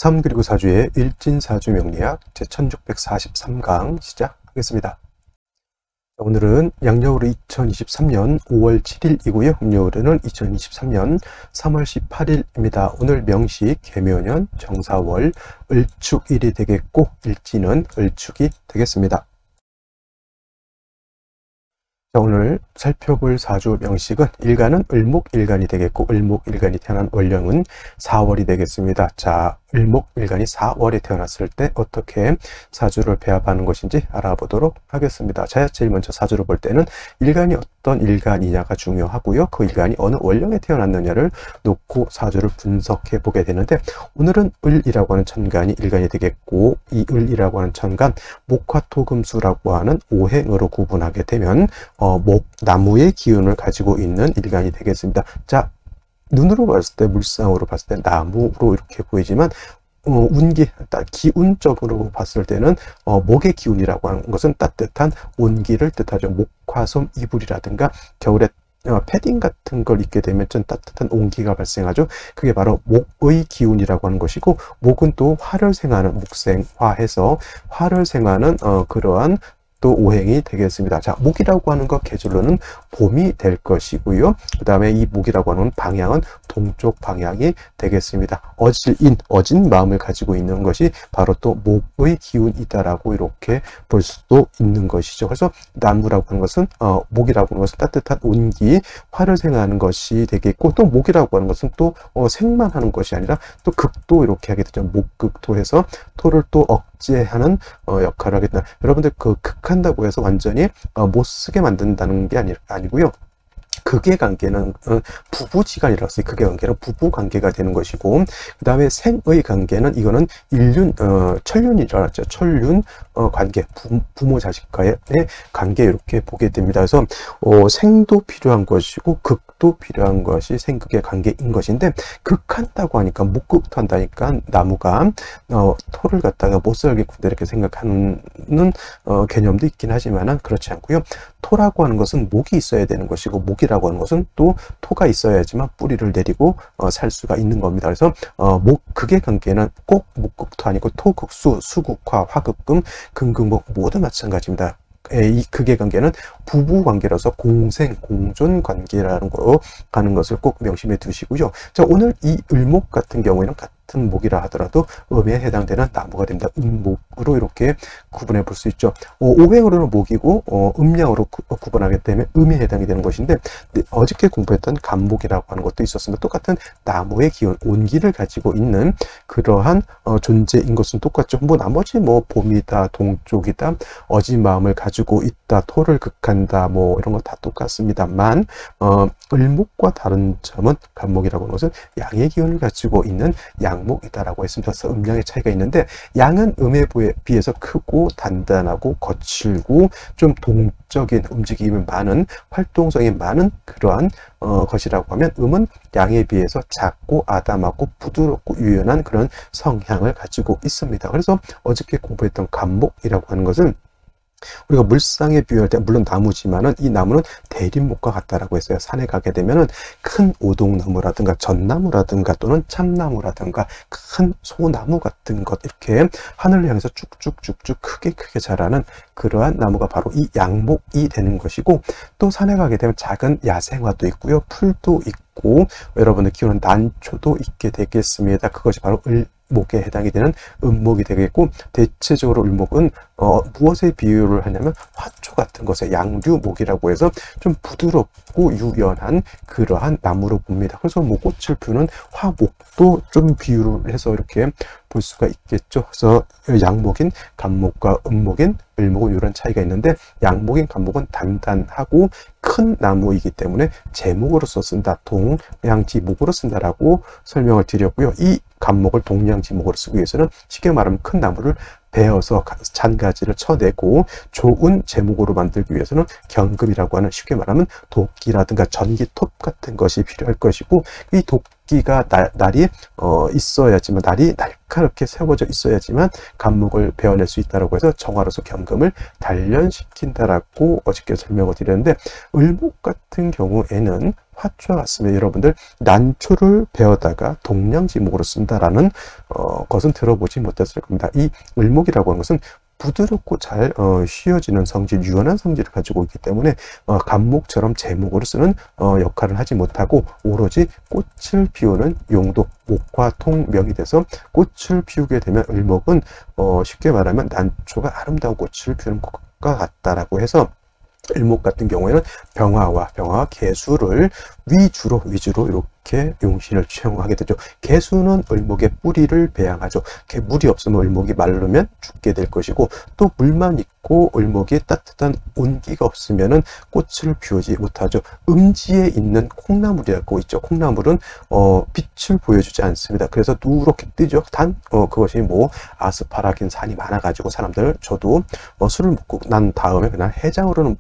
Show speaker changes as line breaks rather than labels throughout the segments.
3 그리고 4주의 일진사주 명리학 제1643강 시작하겠습니다. 오늘은 양력으로 2023년 5월 7일이고요. 음력으로는 2023년 3월 18일입니다. 오늘 명시 개묘년 정사월 을축일이 되겠고 일진은 을축이 되겠습니다. 자, 오늘 살펴볼 사주 명식은 일간은 을목일간이 되겠고 을목일간이 태어난 월령은 4월이 되겠습니다. 자, 을목일간이 4월에 태어났을 때 어떻게 사주를 배합하는 것인지 알아보도록 하겠습니다. 자, 제일 먼저 사주를 볼 때는 일간이 어떤 일간이냐가 중요하고요. 그 일간이 어느 월령에 태어났느냐를 놓고 사주를 분석해 보게 되는데, 오늘은 을이라고 하는 천간이 일간이 되겠고, 이 을이라고 하는 천간 목화토금수라고 하는 오행으로 구분하게 되면 나무의 기운을 가지고 있는 일간이 되겠습니다. 자, 눈으로 봤을 때, 물상으로 봤을 때 나무로 이렇게 보이지만 운기, 기운적으로 봤을 때는 목의 기운이라고 하는 것은 따뜻한 온기를 뜻하죠. 목화솜 이불이라든가 겨울에 패딩 같은 걸 입게 되면 좀 따뜻한 온기가 발생하죠. 그게 바로 목의 기운이라고 하는 것이고, 목은 또 화를 생하는 목생화해서 화를 생하는 그러한 또 오행이 되겠습니다. 자, 목이라고 하는 것 계절로는 봄이 될 것이고요. 그 다음에 이 목이라고 하는 방향은 동쪽 방향이 되겠습니다. 어진 마음을 가지고 있는 것이 바로 또 목의 기운이다라고 이렇게 볼 수도 있는 것이죠. 그래서 나무라고 하는 것은 목이라고 하는 것은 따뜻한 온기, 화를 생하는 것이 되겠고, 또 목이라고 하는 것은 또 생만 하는 것이 아니라 또 극도 이렇게 하게 되죠. 목극토해서 토를 또 억제하는 역할을 하겠다. 여러분들 그 극한다고 해서 완전히 못 쓰게 만든다는 게 아니고요. 극의 관계는 부부지간이라고 했어요. 극의 관계는 부부관계가 되는 것이고, 그 다음에 생의 관계는 이거는 천륜이라고 했죠. 천륜 관계, 부모 자식과의 관계 이렇게 보게 됩니다. 그래서 생도 필요한 것이고 극도 필요한 것이 생극의 관계인 것인데, 극한다고 하니까 목극토 한다니까 나무가 토를 갖다가 못 살겠구나 이렇게 생각하는 개념도 있긴 하지만은 그렇지 않고요. 토라고 하는 것은 목이 있어야 되는 것이고, 목이라고 하는 것은 또 토가 있어야지만 뿌리를 내리고 살 수가 있는 겁니다. 그래서 극의 관계는 꼭 목극토 아니고 토극수, 수극화, 화극금, 금극목 모두 마찬가지입니다. 이 극의 관계는 부부 관계라서 공생, 공존 관계라는 거 가는 것을 꼭 명심해 두시고요. 자, 오늘 이 을목 같은 경우에는 같은 목이라 하더라도 음에 해당되는 나무가 됩니다. 음목으로 이렇게 구분해 볼 수 있죠. 오행으로는 목이고 음양으로 구분하기 때문에 음에 해당이 되는 것인데, 어저께 공부했던 간목이라고 하는 것도 있었습니다. 똑같은 나무의 기운, 온기를 가지고 있는 그러한 존재인 것은 똑같죠. 나머지 봄이다, 동쪽이다, 어진 마음을 가지고 있다, 토를 극한다, 이런 거 다 똑같습니다만, 을목과 다른 점은 간목이라고 하는 것은 양의 기운을 가지고 있는 양목이다라고 했습니다. 그래서 음양의 차이가 있는데, 양은 음에 비해서 크고 단단하고 거칠고 좀 동적인 움직임이 많은, 활동성이 많은 그러한 것이라고 하면, 음은 양에 비해서 작고 아담하고 부드럽고 유연한 그런 성향을 가지고 있습니다. 그래서 어저께 공부했던 간목이라고 하는 것은 우리가 물상에 비유할 때, 물론 나무지만은 이 나무는 대림목과 같다라고 했어요. 산에 가게 되면은 큰 오동나무라든가 전나무라든가 또는 참나무라든가 큰 소나무 같은 것, 이렇게 하늘을 향해서 쭉쭉쭉쭉 크게 자라는 그러한 나무가 바로 이 양목이 되는 것이고, 또 산에 가게 되면 작은 야생화도 있고요, 풀도 있고, 여러분들 키우는 난초도 있게 되겠습니다. 그것이 바로 목에 해당이 되는 음목이 되겠고, 대체적으로 을목은 무엇에 비유를 하냐면 화초 같은 것에 양류목이라고 해서 좀 부드럽고 유연한 그러한 나무로 봅니다. 그래서 꽃을 피우는 화목도 좀 비유를 해서 이렇게 볼 수가 있겠죠. 그래서 양목인 간목과 음목인 을목은 이런 차이가 있는데, 양목인 간목은 단단하고 큰 나무이기 때문에 제목으로서 쓴다, 동양지목으로 쓴다라고 설명을 드렸고요. 이 간목을 동양지목으로 쓰기 위해서는 쉽게 말하면 큰 나무를 베어서 잔가지를 쳐내고 좋은 제목으로 만들기 위해서는 경금이라고 하는, 쉽게 말하면 도끼라든가 전기톱 같은 것이 필요할 것이고, 이 도끼가 날이 있어야지만, 날이 날카롭게 세워져 있어야지만 간목을 베어낼 수 있다고 해서 정화로서 경금을 단련시킨다라고 어저께 설명을 드렸는데, 을목 같은 경우에는 화초와 같으면 여러분들 난초를 베어다가 동량지목으로 쓴다라는 것은 들어보지 못했을 겁니다. 이 을목이라고 하는 것은 부드럽고 잘 휘어지는 성질, 유연한 성질을 가지고 있기 때문에 간목처럼 제목으로 쓰는 역할을 하지 못하고 오로지 꽃을 피우는 용도, 목화통명이 돼서 꽃을 피우게 되면 을목은 쉽게 말하면 난초가 아름다운 꽃을 피우는 것과 같다라고 해서, 을목 같은 경우에는 병화와 개수를 위주로 이렇게 용신을 취용하게 되죠. 개수는 을목의 뿌리를 배양하죠. 물이 없으면 을목이 마르면 죽게 될 것이고, 또 물만 있고 을목이 따뜻한 온기가 없으면은 꽃을 피우지 못하죠. 음지에 있는 콩나물이라고 있죠. 콩나물은 빛을 보여주지 않습니다. 그래서 누렇게 뜨죠. 단 그것이 뭐 아스파라긴 산이 많아가지고 사람들, 저도 술을 먹고 난 다음에 그냥 해장으로는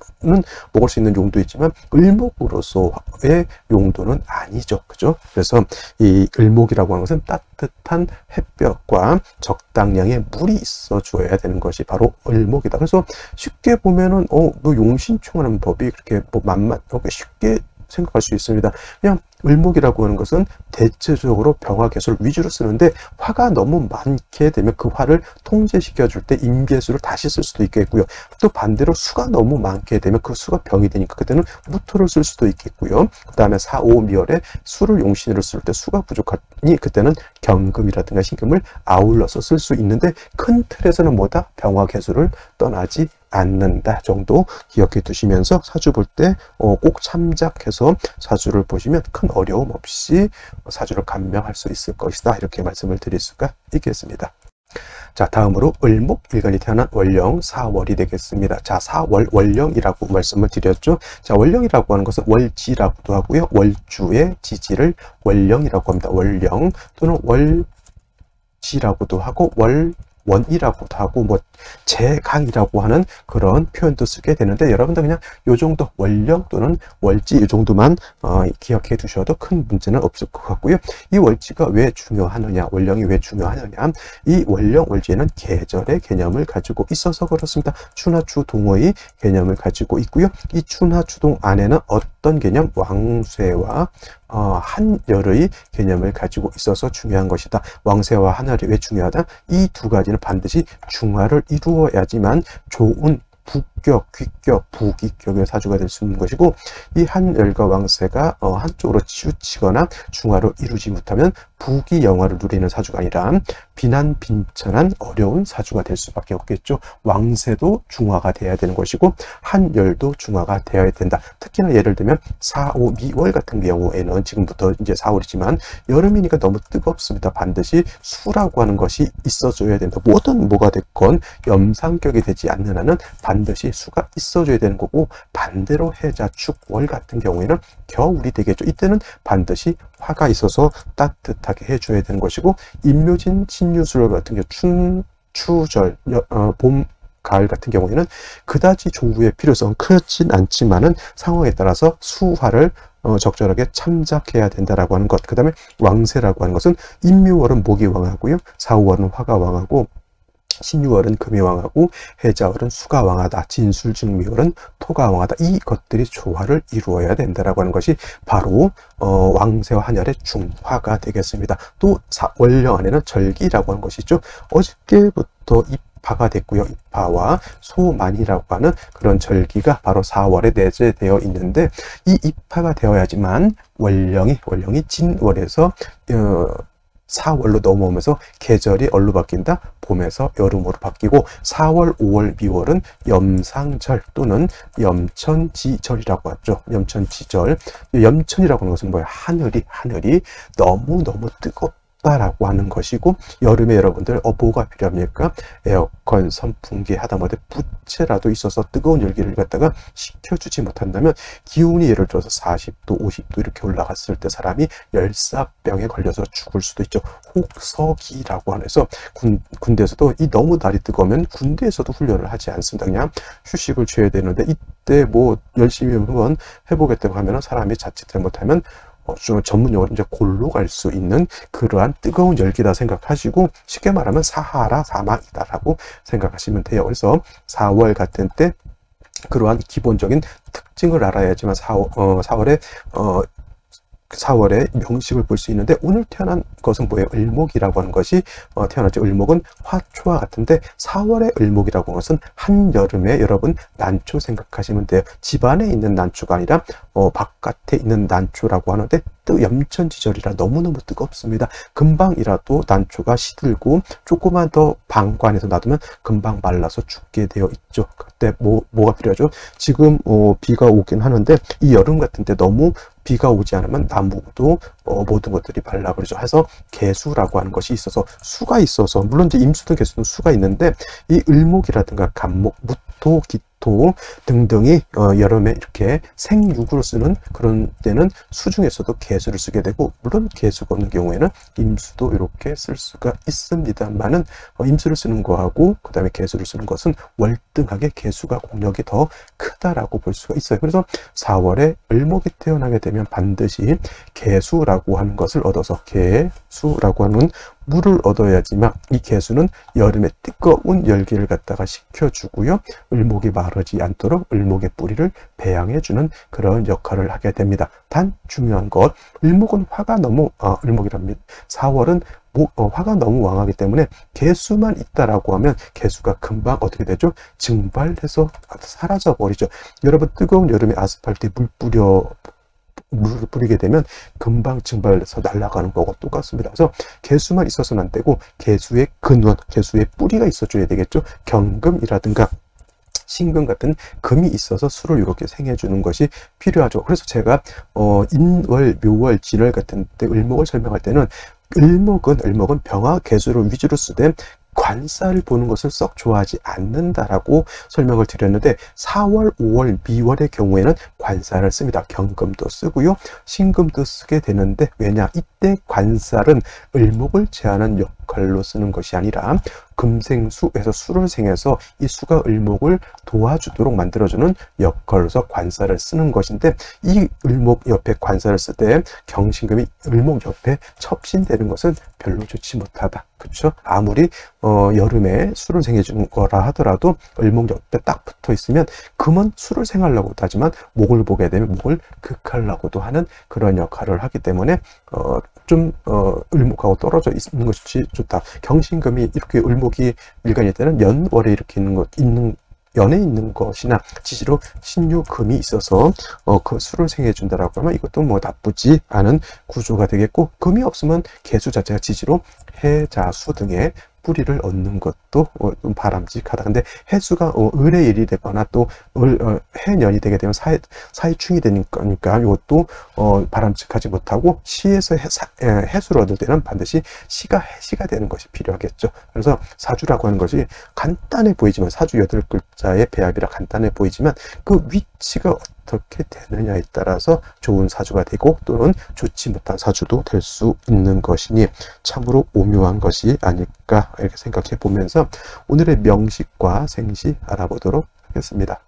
먹을 수 있는 용도 있지만 을목으로서의 용도는 아니죠. 그죠? 그래서 이 을목이라고 하는 것은 따뜻한 햇볕과 적당량의 물이 있어 줘야 되는 것이 바로 을목이다. 그래서 쉽게 보면은 뭐 용신충하는 법이 그렇게 뭐 이렇게 쉽게 생각할 수 있습니다. 그냥 을목이라고 하는 것은 대체적으로 병화 개수를 위주로 쓰는데, 화가 너무 많게 되면 그 화를 통제시켜 줄 때 임계수를 다시 쓸 수도 있겠고요. 또 반대로 수가 너무 많게 되면 그 수가 병이 되니까 그때는 무토를 쓸 수도 있겠고요. 그 다음에 사오미월에 수를 용신으로 쓸 때 수가 부족하니 그때는 경금이라든가 신금을 아울러서 쓸 수 있는데, 큰 틀에서는 뭐다? 병화 개수를 떠나지 않는다 정도 기억해 두시면서 사주 볼 때 꼭 참작해서 사주를 보시면 큰 어려움 없이 사주를 감명할 수 있을 것이다, 이렇게 말씀을 드릴 수가 있겠습니다. 자, 다음으로 을목일간이 태어난 월령 4월이 되겠습니다. 자, 4월 월령이라고 말씀을 드렸죠. 자, 월령이라고 하는 것은 월지라고도 하고요, 월주의 지지를 월령이라고 합니다. 월령 또는 월지라고도 하고 원이라고도 하고 뭐 제강이라고 하는 그런 표현도 쓰게 되는데, 여러분들 그냥 요 정도 월령 또는 월지 이 정도만 기억해 두셔도 큰 문제는 없을 것 같고요. 이 월지가 왜 중요하느냐, 월령이 왜 중요하느냐, 이 월령 월지에는 계절의 개념을 가지고 있어서 그렇습니다. 추나추동의 개념을 가지고 있고요. 이 추나추동 안에는 어떤 개념? 왕쇠와 한열의 개념을 가지고 있어서 중요한 것이다. 왕쇠와 한열이 왜 중요하다? 이 두 가지는 반드시 중화를 이루어야지만 좋은 북격, 귀격, 부귀격의 사주가 될 수 있는 것이고, 이 한열과 왕쇠가 한쪽으로 치우치거나 중화로 이루지 못하면 부귀영화를 누리는 사주가 아니라 비난빈천한 어려운 사주가 될 수밖에 없겠죠. 왕쇠도 중화가 돼야 되는 것이고 한열도 중화가 되어야 된다. 특히나 예를 들면 4, 5, 미월 같은 경우에는 지금부터 이제 4월이지만 여름이니까 너무 뜨겁습니다. 반드시 수라고 하는 것이 있어줘야 된다. 뭐가 됐건 염상격이 되지 않는 한은 반드시 수가 있어줘야 되는 거고, 반대로 해자, 축, 월 같은 경우에는 겨울이 되겠죠. 이때는 반드시 화가 있어서 따뜻하게 해줘야 되는 것이고, 임묘진, 신유술 같은 경우 추절, 봄, 가을 같은 경우에는 그다지 조우의 필요성은 크진 않지만은 상황에 따라서 수화를 적절하게 참작해야 된다라고 하는 것. 그 다음에 왕세라고 하는 것은 임묘월은 목이 왕하고요, 사우월은 화가 왕하고, 신유월은 금이 왕하고, 해자월은 수가 왕하다, 진술증미월은 토가 왕하다. 이 것들이 조화를 이루어야 된다라고 하는 것이 바로 왕세와 한열의 중화가 되겠습니다. 또 월령 안에는 절기라고 하는 것이 있죠. 어저께부터 입하가 됐고요. 입하와 소만이라고 하는 그런 절기가 바로 4월에 내재되어 있는데, 이 입하가 되어야지만 월령이 진월에서 4월로 넘어오면서 계절이 얼로 바뀐다? 봄에서 여름으로 바뀌고, 4월, 5월, 미월은 염상절 또는 염천지절이라고 하죠. 염천지절. 염천이라고 하는 것은 뭐예요? 하늘이 너무너무 뜨겁다라고 하는 것이고, 여름에 여러분들 뭐가 필요합니까? 에어컨, 선풍기 하다못해 부채라도 있어서 뜨거운 열기를 갖다가 식혀주지 못한다면 기온이 예를 들어서 40도, 50도 이렇게 올라갔을 때 사람이 열사병에 걸려서 죽을 수도 있죠. 혹서기라고 해서 군대에서도 너무 날이 뜨거우면 군대에서도 훈련을 하지 않습니다. 그냥 휴식을 취해야 되는데, 이때 뭐 열심히 한번 해보겠다고 하면 사람이 자칫 잘못하면 전문용어로 이제 골로 갈 수 있는 그러한 뜨거운 열기다 생각하시고, 쉽게 말하면 사하라 사막이다라고 생각하시면 돼요. 그래서 4월 같은 때 그러한 기본적인 특징을 알아야지만 4월에 명식을 볼 수 있는데, 오늘 태어난 것은 뭐예요? 을목이라고 하는 것이 태어났죠. 을목은 화초와 같은데 4월의 을목이라고 하는 것은 한여름에 여러분 난초 생각하시면 돼요. 집안에 있는 난초가 아니라 바깥에 있는 난초라고 하는데, 염천지절이라 너무너무 뜨겁습니다. 금방이라도 난초가 시들고 조금만 더 방관해서 놔두면 금방 말라서 죽게 되어 있죠. 그때 뭐가 필요하죠? 지금 비가 오긴 하는데, 이 여름 같은 때 너무 비가 오지 않으면 나무도 모든 것들이 말라버리죠. 해서 개수라고 하는 것이 있어서, 수가 있어서, 물론 이제 임수든 개수든 수가 있는데, 이 을목이라든가 간목, 무토, 기토 등등이 여름에 이렇게 생육으로 쓰는 그런 때는 수 중에서도 개수를 쓰게 되고, 물론 개수가 없는 경우에는 임수도 이렇게 쓸 수가 있습니다만은, 임수를 쓰는 거하고 그 다음에 개수를 쓰는 것은 월등하게 개수가 공력이 더 크다라고 볼 수가 있어요. 그래서 4월에 을목이 태어나게 되면 반드시 개수라고 하는 것을 얻어서, 개수라고 하는 물을 얻어야지만 이 개수는 여름에 뜨거운 열기를 갖다가 식혀주고요, 을목이 마르지 않도록 을목의 뿌리를 배양해주는 그런 역할을 하게 됩니다. 단 중요한 것, 을목은 화가 너무 을목이랍니다. 4월은 화가 너무 왕하기 때문에 개수만 있다라고 하면 개수가 금방 어떻게 되죠? 증발해서 사라져 버리죠. 여러분, 뜨거운 여름에 아스팔트에 물을 뿌리게 되면 금방 증발해서 날아가는 거고 똑같습니다. 그래서 개수만 있어서는 안 되고, 개수의 근원, 개수의 뿌리가 있어줘야 되겠죠. 경금이라든가 신금 같은 금이 있어서 수를 이렇게 생해주는 것이 필요하죠. 그래서 제가 인월, 묘월, 진월 같은 때 을목을 설명할 때는, 을목은 병화 개수를 위주로 쓰되 관사를 보는 것을 썩 좋아하지 않는다라고 설명을 드렸는데, 4월, 5월, 미월의 경우에는 관사를 씁니다. 경금도 쓰고요, 신금도 쓰게 되는데, 왜냐? 이때 관살은 을목을 제하는 역할로 쓰는 것이 아니라 금생수에서 수를 생해서 이 수가 을목을 도와주도록 만들어주는 역할로서 관사를 쓰는 것인데, 이 을목 옆에 관사를 쓸 때 경신금이 을목 옆에 첩신되는 것은 별로 좋지 못하다. 그렇죠? 아무리 여름에 수를 생해주는 거라 하더라도 을목 옆에 딱 붙어 있으면 금은 수를 생하려고도 하지만 목을 보게 되면 목을 극하려고도 하는 그런 역할을 하기 때문에 을목하고 떨어져 있는 것이 좋다. 경신금이 이렇게 을목이 일간일 때는 연월에 이렇게 연에 있는 것이나 지지로 신유금이 있어서 그 수를 생해준다라고 하면 이것도 뭐 나쁘지 않은 구조가 되겠고, 금이 없으면 개수 자체가 지지로 해자수 등의 뿌리를 얻는 것도 좀 바람직하다. 근데 해수가 을의 일이 되거나 또 해년이 되게 되면 사이충이 되니까 이것도 바람직하지 못하고, 시에서 해수를 얻을 때는 반드시 시가 해시가 되는 것이 필요하겠죠. 그래서 사주라고 하는 것이 간단해 보이지만, 사주 8글자의 배합이라 간단해 보이지만 그 위치가 어떻게 되느냐에 따라서 좋은 사주가 되고 또는 좋지 못한 사주도 될 수 있는 것이니 참으로 오묘한 것이 아닐까 이렇게 생각해 보면서 오늘의 명식과 생시 알아보도록 하겠습니다.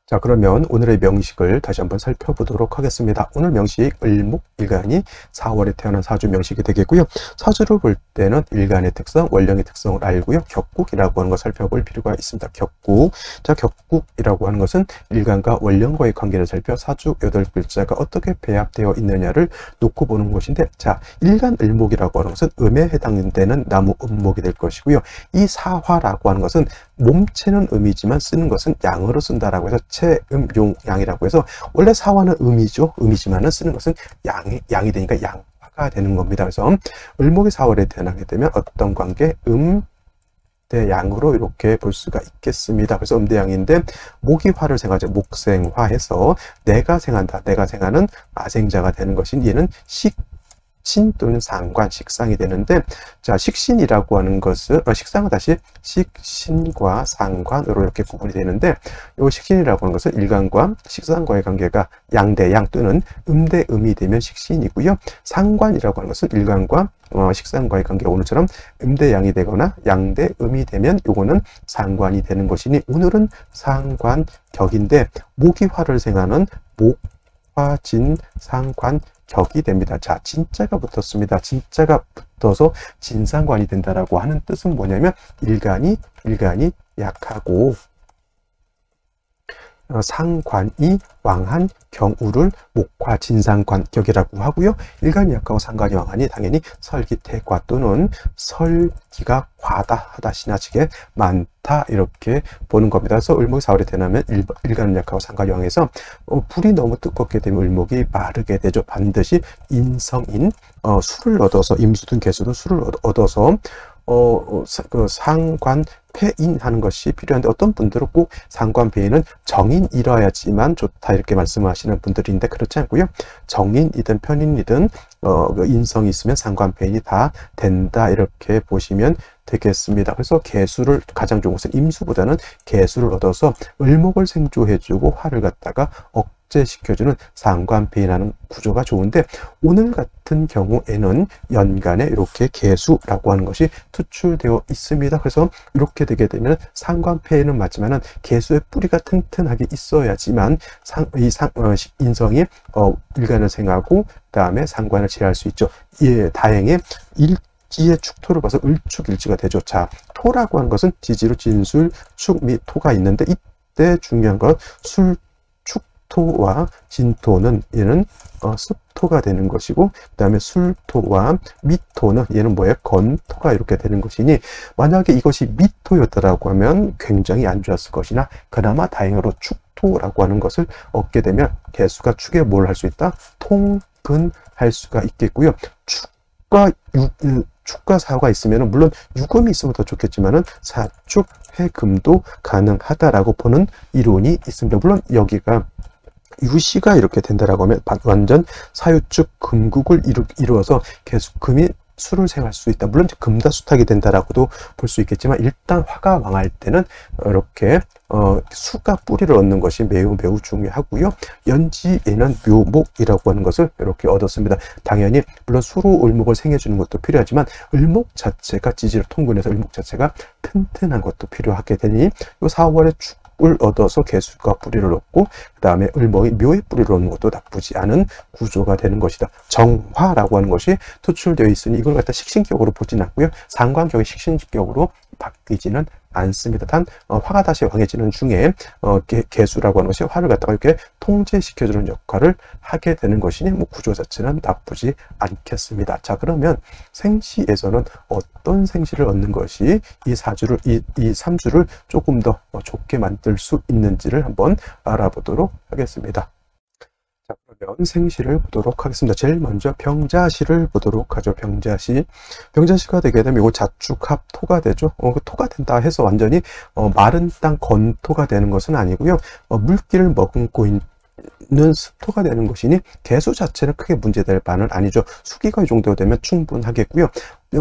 자, 그러면 오늘의 명식을 다시 한번 살펴보도록 하겠습니다. 오늘 명식 을목일간이 4월에 태어난 사주 명식이 되겠고요. 사주를 볼 때는 일간의 특성, 원령의 특성을 알고요. 격국이라고 하는 걸 살펴볼 필요가 있습니다. 격국. 자, 격국이라고 하는 것은 일간과 원령과의 관계를 살펴 사주 8글자가 어떻게 배합되어 있느냐를 놓고 보는 것인데, 자, 일간 을목이라고 하는 것은 음에 해당되는 나무 음목이 될 것이고요. 이 사화라고 하는 것은 몸체는 음이지만 쓰는 것은 양으로 쓴다라고 해서 체음용양이라고 해서, 원래 사화는 음이죠. 음이지만은 쓰는 것은 양이 되니까 양화가 되는 겁니다. 그래서 을목이 4월에 태어나게 되면 어떤 관계? 음대양으로 이렇게 볼 수가 있겠습니다. 그래서 음대양인데 목이 화를 생하죠. 목생화해서 내가 생한다. 내가 생하는 아생자가 되는 것인, 얘는 신 또는 상관, 식상이 되는데, 자, 식신이라고 하는 것은 식상은 다시 식신과 상관으로 이렇게 구분이 되는데, 이 식신이라고 하는 것은 일간과 식상과의 관계가 양대양 또는 음대음이 되면 식신이고요. 상관이라고 하는 것은 일간과 식상과의 관계가 오늘처럼 음대양이 되거나 양대음이 되면 요거는 상관이 되는 것이니, 오늘은 상관격인데 목이 화를 생하는 목화, 진, 상관, 격이 됩니다. 자, 진자가 붙었습니다. 진자가 붙어서 진상관이 된다라고 하는 뜻은 뭐냐면 일간이 약하고 상관이 왕한 경우를 목화, 진상관, 격이라고 하고요. 일간이 약하고 상관이 왕하니 당연히 설기태과 또는 설기가 과다하다, 지나치게 많다 이렇게 보는 겁니다. 그래서 을목이 4월에 태어나면 일간은 약하고 상관이 왕해서 불이 너무 뜨겁게 되면 을목이 마르게 되죠. 반드시 인성인 수를 얻어서, 임수든 개수든 수를 얻어서 그 상관 폐인 하는 것이 필요한데, 어떤 분들은 꼭 상관 폐인은 정인이라야지만 좋다 이렇게 말씀하시는 분들인데 그렇지 않고요. 정인이든 편인이든 그 인성이 있으면 상관 폐인이 다 된다 이렇게 보시면 되겠습니다. 그래서 개수를, 가장 좋은 것은 임수보다는 개수를 얻어서 을목을 생조해주고 화를 갖다가 억제시켜주는 상관폐인하는 구조가 좋은데, 오늘 같은 경우에는 연간에 이렇게 개수라고 하는 것이 투출되어 있습니다. 그래서 이렇게 되게 되면 상관폐인은 맞지만은 개수의 뿌리가 튼튼하게 있어야지만 인성이 일간을 생하고 그 다음에 상관을 지할 수 있죠. 예, 다행히 일지의 축토를 봐서 을축일지가 되죠. 자, 토라고 하는 것은 지지로 진술, 축 및 토가 있는데, 이때 중요한 건 술축토와 진토는 얘는 습토가 되는 것이고, 그 다음에 술토와 미토는 얘는 뭐예요? 건토가 이렇게 되는 것이니, 만약에 이것이 미토였다라고 하면 굉장히 안 좋았을 것이나, 그나마 다행으로 축토라고 하는 것을 얻게 되면 개수가 축에 뭘 할 수 있다? 통근할 수가 있겠고요. 축과 사가 있으면 물론 유금이 있으면 더 좋겠지만은 사축 해금도 가능하다라고 보는 이론이 있습니다. 물론 여기가 유시가 이렇게 된다라고 하면 완전 사유축 금국을 이루어서 계속 금이 수를 생할 수 있다. 물론 금다수탁이 된다라고도 볼 수 있겠지만, 일단 화가 왕할 때는 이렇게 수가 뿌리를 얻는 것이 매우 중요하고요. 연지에는 묘목이라고 하는 것을 이렇게 얻었습니다. 당연히 물론 수로 을목을 생해주는 것도 필요하지만, 을목 자체가 지지를 통근해서 을목 자체가 튼튼한 것도 필요하게 되니, 이 4월에 축을 얻어서 개수가 뿌리를 얻고 그 다음에 을목이 묘의 뿌리를 얻는 것도 나쁘지 않은 구조가 되는 것이다. 정화라고 하는 것이 투출되어 있으니 이걸 갖다 식신격으로 보진 않고요. 상관격이 식신격으로 바뀌지는 않습니다. 단 화가 다시 왕해지는 중에 개수라고 하는 것이 화를 갖다가 이렇게 통제시켜주는 역할을 하게 되는 것이니 뭐 구조 자체는 나쁘지 않겠습니다. 자, 그러면 생시에서는 어떤 생시를 얻는 것이 이 3주를 조금 더 좋게 만들 수 있는지를 한번 알아보도록 하겠습니다. 자, 그러면 생시를 보도록 하겠습니다. 제일 먼저 병자시를 보도록 하죠. 병자시가 되게 되면 이거 자축합 토가 되죠. 토가 된다 해서 완전히 마른 땅 건토가 되는 것은 아니고요. 물기를 머금고 있는 습토가 되는 것이니 개수 자체는 크게 문제될 바는 아니죠. 수기가 이 정도 되면 충분하겠고요.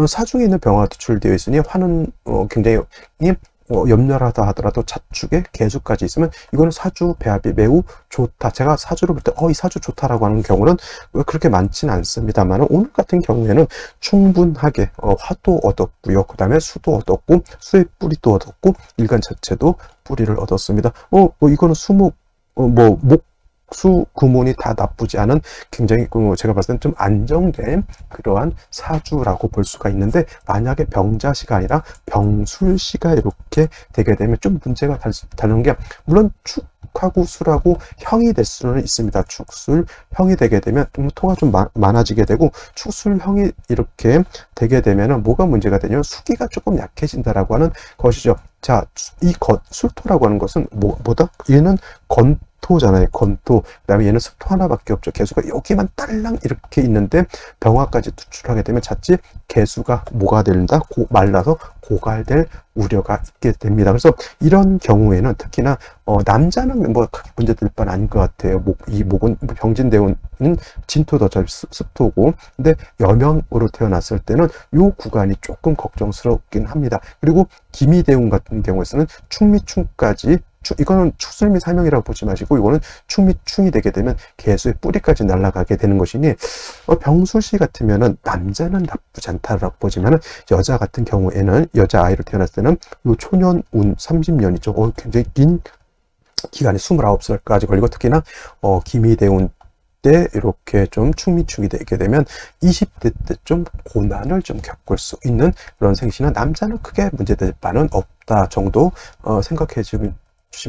사중에 있는 병화가 투출되어 있으니 화는 굉장히 염려하다 하더라도 자축에 개수까지 있으면 이거는 사주 배합이 매우 좋다. 제가 사주를 볼 때 이 사주 좋다라고 하는 경우는 그렇게 많지는 않습니다만, 오늘 같은 경우에는 충분하게 화도 얻었고요. 그 다음에 수도 얻었고 수의 뿌리도 얻었고 일간 자체도 뿌리를 얻었습니다. 이거는 수목 수, 구문이 다 나쁘지 않은 굉장히 제가 봤을 때는 좀 안정된 그러한 사주라고 볼 수가 있는데, 만약에 병자시가 아니라 병술시가 이렇게 되게 되면 좀 문제가 다른 게, 물론 축하고 술하고 형이 될 수는 있습니다. 축술 형이 되게 되면 좀 토가 좀 많아지게 되고, 축술 형이 이렇게 되게 되면은 뭐가 문제가 되냐면 수기가 조금 약해진다라고 하는 것이죠. 자, 이 술토라고 하는 것은 뭐다? 얘는 건토잖아요. 건토. 그 다음에 얘는 습토 하나밖에 없죠. 개수가 여기만 딸랑 이렇게 있는데 병화까지 투출하게 되면 자칫 개수가 뭐가 된다? 말라서 고갈될 우려가 있게 됩니다. 그래서 이런 경우에는 특히나 남자는 뭐 크게 문제될 바는 아닌 것 같아요. 이 목은 병진대운은 진토도 어차피 습토고, 근데 여명으로 태어났을 때는 요 구간이 조금 걱정스럽긴 합니다. 그리고 기미대운 같은 경우에서는 충미충까지, 이거는 축술미 사명이라고 보지 마시고 이거는 충미충이 되게 되면 개수의 뿌리까지 날아가게 되는 것이니, 병술시 같으면은 남자는 나쁘지 않다라고 보지만은 여자 같은 경우에는, 여자 아이로 태어났을 때는 요 초년운 30년이죠. 굉장히 긴 기간이 29살까지 걸리고, 특히나 기미대운 때 이렇게 좀 충미축이 되게 되면 20대 때 좀 고난을 좀 겪을 수 있는 그런 생신은 남자는 크게 문제될 바는 없다 정도 생각해 주시면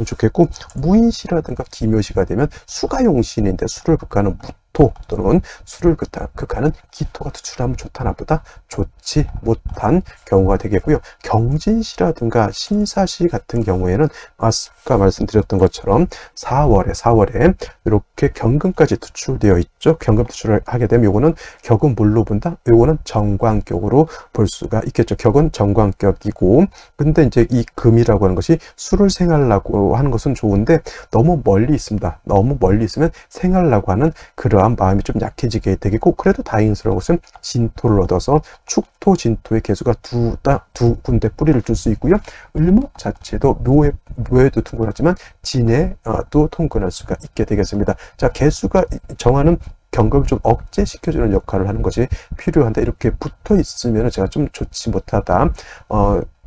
좋겠고, 무인시라든가 기묘시가 되면 수가용신인데 수를 극하는 무토 또는 수를 극하는 기토가 투출하면 좋다 나보다 좋지 못한 경우가 되겠고요. 경진시라든가 신사시 같은 경우에는 아까 말씀드렸던 것처럼 4월에 이렇게 경금까지 투출되어 있죠. 경금 투출을 하게 되면 요거는 격은 뭘로 본다? 요거는 정관격으로 볼 수가 있겠죠. 격은 정관격이고, 근데 이제 이 금이라고 하는 것이 수를 생하려고 하는 것은 좋은데 너무 멀리 있습니다. 너무 멀리 있으면 생하려고 하는 그러한 마음이 좀 약해지게 되겠고, 그래도 다행스러운 것은 진토를 얻어서 축토, 진토의 개수가 두 군데 뿌리를 둘 수 있고요. 을목 자체도 묘에도 통근하지만 진에도 통근할 수가 있게 되겠습니다. 자, 개수가 정하는 경금을 좀 억제시켜주는 역할을 하는 것이 필요한데, 이렇게 붙어 있으면 제가 좀 좋지 못하다.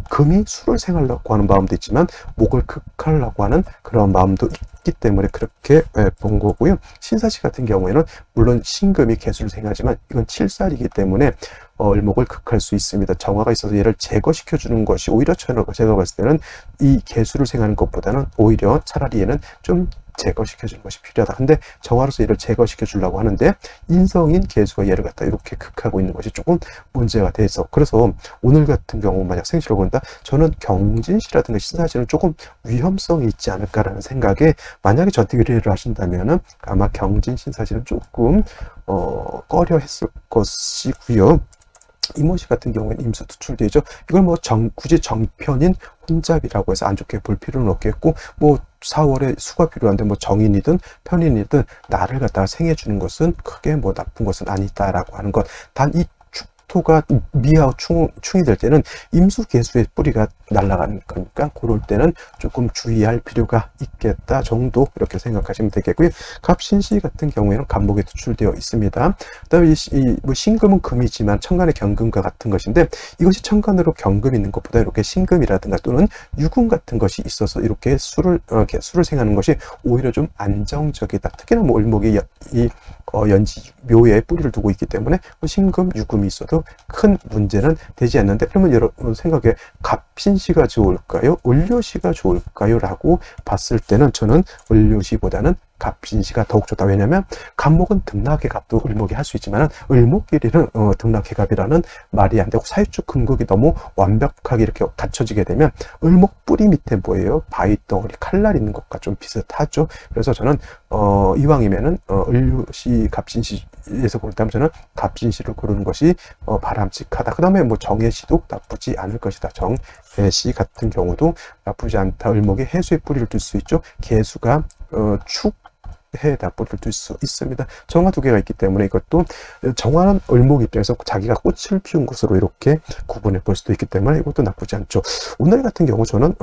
금이 수를 생하려고 하는 마음도 있지만 목을 극하려고 하는 그런 마음도 있기 때문에 그렇게 본 거고요. 신사시 같은 경우에는 물론 신금이 개수를 생하지만 이건 칠살이기 때문에 을목을 극할 수 있습니다. 정화가 있어서 얘를 제거시켜 주는 것이 오히려 제가 봤을 때는 이 개수를 생하는 것보다는 오히려 차라리 얘는 좀 제거시켜 주는 것이 필요하다. 근데 정화로서 얘를 제거시켜 주려고 하는데 인성인 개수가 얘를 갖다 이렇게 극하고 있는 것이 조금 문제가 돼서, 그래서 오늘 같은 경우 만약 생시로 본다, 저는 경진시라든가 신사시는 조금 위험성이 있지 않을까라는 생각에, 만약에 전투기를 하신다면은 아마 경진, 신사시는 조금 꺼려 했을 것이고요. 이모시 같은 경우에는 임수 투출되죠. 이걸 뭐 굳이 정편인 혼잡이라고 해서 안 좋게 볼 필요는 없겠고, 뭐 4월에 수가 필요한데 뭐 정인이든 편인이든 나를 갖다가 생해 주는 것은 크게 뭐 나쁜 것은 아니다라고 하는 것. 단 이 축토가 미하고 충이 될 때는 임수 개수의 뿌리가 날아가는 거니까 그럴 때는 조금 주의할 필요가 있겠다 정도 이렇게 생각하시면 되겠고요. 갑신시 같은 경우에는 간목에 투출되어 있습니다. 그다음에 뭐 신금은 금이지만 천간의 경금과 같은 것인데, 이것이 천간으로 경금 있는 것보다 이렇게 신금이라든가 또는 유금 같은 것이 있어서 이렇게 수를 생하는 것이 오히려 좀 안정적이다. 특히나 뭐 을목이 연지 묘에 뿌리를 두고 있기 때문에 신금, 유금이 있어도 큰 문제는 되지 않는데, 그러면 여러분 생각에 갑신시가 좋을까요? 을묘시가 좋을까요? 라고 봤을 때는 저는 을묘시보다는 갑신시가 더욱 좋다. 왜냐하면 갑목은 등락해갑도 을목이 할 수 있지만 을목끼리는 등락해갑이라는 말이 안 되고, 사유축 금극이 너무 완벽하게 이렇게 갖춰지게 되면 을목 뿌리 밑에 뭐예요? 바위덩어리, 칼날 있는 것과 좀 비슷하죠. 그래서 저는 이왕이면은 을묘시, 갑신시에서 고른다면 저는 갑신시를 고르는 것이 바람직하다. 그 다음에 뭐 정해시도 나쁘지 않을 것이다. 정해시 같은 경우도 나쁘지 않다. 을목이 해수의 뿌리를 둘 수 있죠. 개수가 축해에다 뿌리를 둘 수 있습니다. 정화 두 개가 있기 때문에 이것도, 정화는 을목 입장에서 자기가 꽃을 피운 것으로 이렇게 구분해 볼 수도 있기 때문에 이것도 나쁘지 않죠. 오늘 같은 경우 저는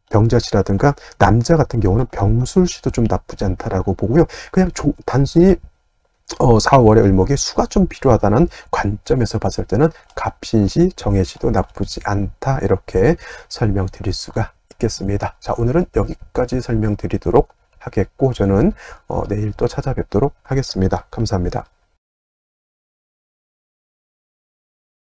병자시라든가 남자 같은 경우는 병술시도 좀 나쁘지 않다라고 보고요. 그냥 단순히 4월의 을목이 수가 좀 필요하다는 관점에서 봤을 때는 갑신시, 정해시도 나쁘지 않다 이렇게 설명드릴 수가 있겠습니다. 자, 오늘은 여기까지 설명드리도록 하겠고, 저는 내일 또 찾아뵙도록 하겠습니다. 감사합니다.